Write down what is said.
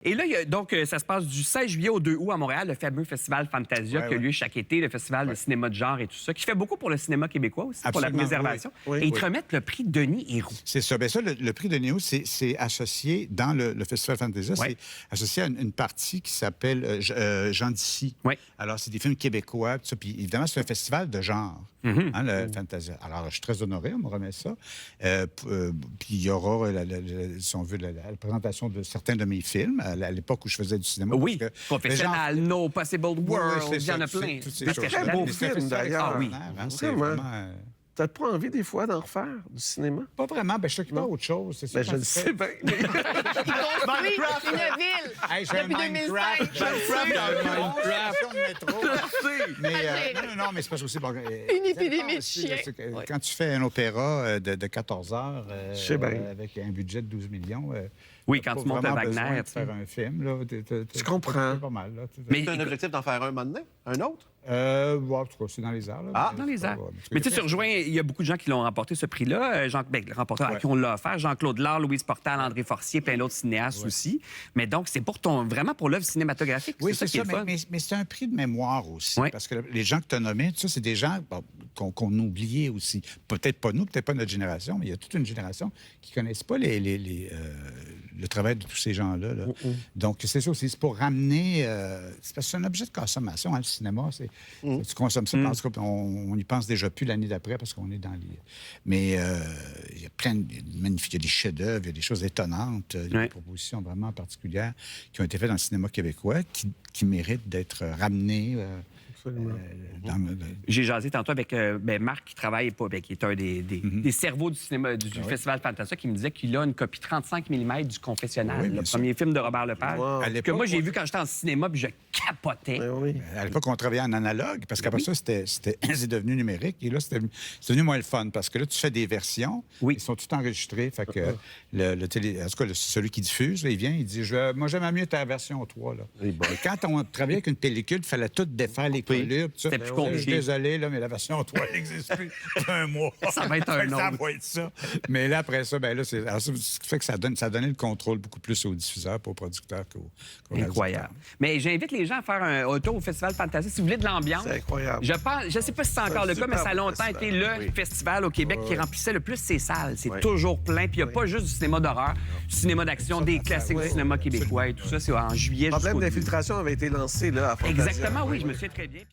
Et là, donc, ça se passe du 16 juillet au 2 août à Montréal, le fameux festival Fantasia qui a lieu chaque été, le festival de cinéma de genre et tout ça, qui fait beaucoup pour le cinéma québécois aussi, pour la préservation. Et ils te remettent le prix Denis Héroux. C'est ça. Bien ça, le prix Denis Héroux, c'est associé dans le festival Fantasia, c'est associé à une partie qui s'appelle Gens d'ici. Alors, c'est des films québécois, tout ça. Puis évidemment, c'est un festival de genre, le Fantasia. Alors, je suis très honoré, on me remet ça. Puis il y aura, si on veut, la présentation de certains de mes films à l'époque où je faisais du cinéma. Oui, Professionnal, No Possible World, il y en a plein. C'est très beau film, d'ailleurs. Oui. C'est vraiment... T'as pas envie, des fois, d'en refaire, du cinéma? Pas vraiment. Ben, je suis occupé d'autre chose. C'est ben, je le sais bien. Il construit une ville depuis 2005. Non, mais c'est pas aussi... Bon, une épidémie de chiens. Quand tu fais un opéra de 14 heures avec un budget de 12 millions... Oui, quand tu montes à Wagner. Tu faire un film, là, tu comprends. pas mal. Là, mais tu as un objectif d'en faire un moment donné? Un autre? En tout cas, c'est dans les airs. Là, dans les airs. Mais tu sais, tu rejoins, il y a beaucoup de gens qui l'ont remporté, ce prix-là. Qui on l'a offert. Jean-Claude Lard, Louise Portal, André Forcier, plein d'autres cinéastes aussi. Mais donc, c'est pour vraiment pour l'œuvre cinématographique. Oui, c'est ça. Mais c'est un prix de mémoire aussi. Parce que les gens que tu as nommés, tout ça, c'est des gens qu'on oubliait aussi. Peut-être pas nous, peut-être pas notre génération, mais il y a toute une génération qui ne connaissent pas le travail de tous ces gens-là. Là. Donc, c'est ça aussi. C'est pour ramener... c'est parce que c'est un objet de consommation, le cinéma. Tu consommes ça, on y pense déjà plus l'année d'après parce qu'on est dans les... Mais il y a plein de magnifiques... Il y a des chefs-d'œuvre, il y a des choses étonnantes, il y a des propositions vraiment particulières qui ont été faites dans le cinéma québécois qui méritent d'être ramenées... J'ai jasé tantôt avec Marc, qui travaille qui est un des cerveaux du cinéma du Festival Fantasia, qui me disait qu'il a une copie 35 mm du Confessionnal, le premier film de Robert Lepage, que moi j'ai vu quand j'étais en cinéma, puis je capotais. À l'époque, on travaillait en analogue, parce qu'après ça, c'est devenu numérique, et là, c'est devenu moins le fun, parce que là, tu fais des versions, ils sont tous enregistrés, fait que en tout cas, celui qui diffuse, là, il vient, il dit, moi, j'aime mieux ta version 3, là. Et quand on travaillait avec une pellicule, il fallait tout défaire les c'était plus compliqué. Je suis désolé, là, mais la version 3 n'existe plus. Un mois. Ça va être un autre. Ça va être ça. Mais là, après ça, ben là, ce qui fait que ça a donné le contrôle beaucoup plus aux diffuseurs et aux producteurs qu'aux Incroyable. Mais j'invite les gens à faire un tour au Festival Fantasia. Si vous voulez de l'ambiance. C'est incroyable. Je ne sais pas si c'est encore le cas, mais ça a longtemps été le festival au Québec qui remplissait le plus ses salles. C'est toujours plein. Puis il n'y a pas juste du cinéma d'horreur, du cinéma d'action, des classiques du cinéma québécois et tout ça. C'est en juillet. Le problème d'infiltration avait été lancé là, à Fantasia. Exactement, oui, je me souviens très bien.